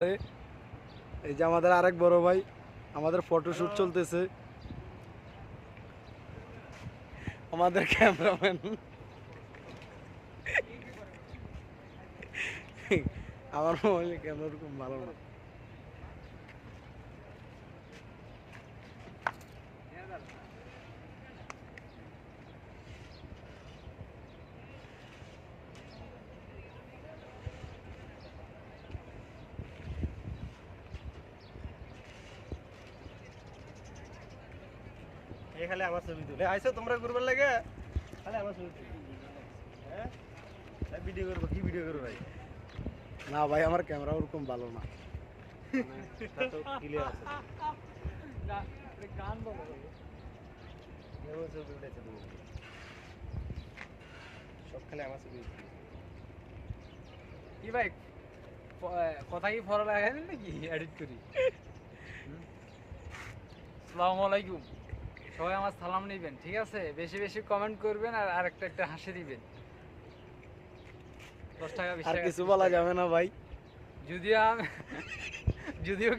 এই যে আমাদের আরেক বড় ভাই, আমাদের ফটোশুট চলতেছে। আমাদের ক্যামেরাম্যান, আমার মোবাইলে ক্যামেরা ওরকম ভালো না। খালি আমার ছবি তুলে আইসো তোমরা করবার লাগে, খালি আমার ছবি তুলে। হ্যাঁ ভিডিও করবো, কি ভিডিও করবো ভাই? না ভাই, আমার ক্যামেরা ওরকম ভালো না। ক্লিয়ার আছে, গান বলো, ছবি উঠেছে তুমি, সব খালি আমার ছবি। কি ভাই, কথা কি ফলো লাগাই নাকি এডিট করি? আসসালামু আলাইকুম, সবাই আমার সালাম নেবেন, ঠিক আছে? বেশি বেশি কমেন্ট করবেন আর আরেকটা একটা হাসি দিবেন। 10 টাকা 20 আর টাকা কিছু বলা যাবে না ভাই। যদিও যদিও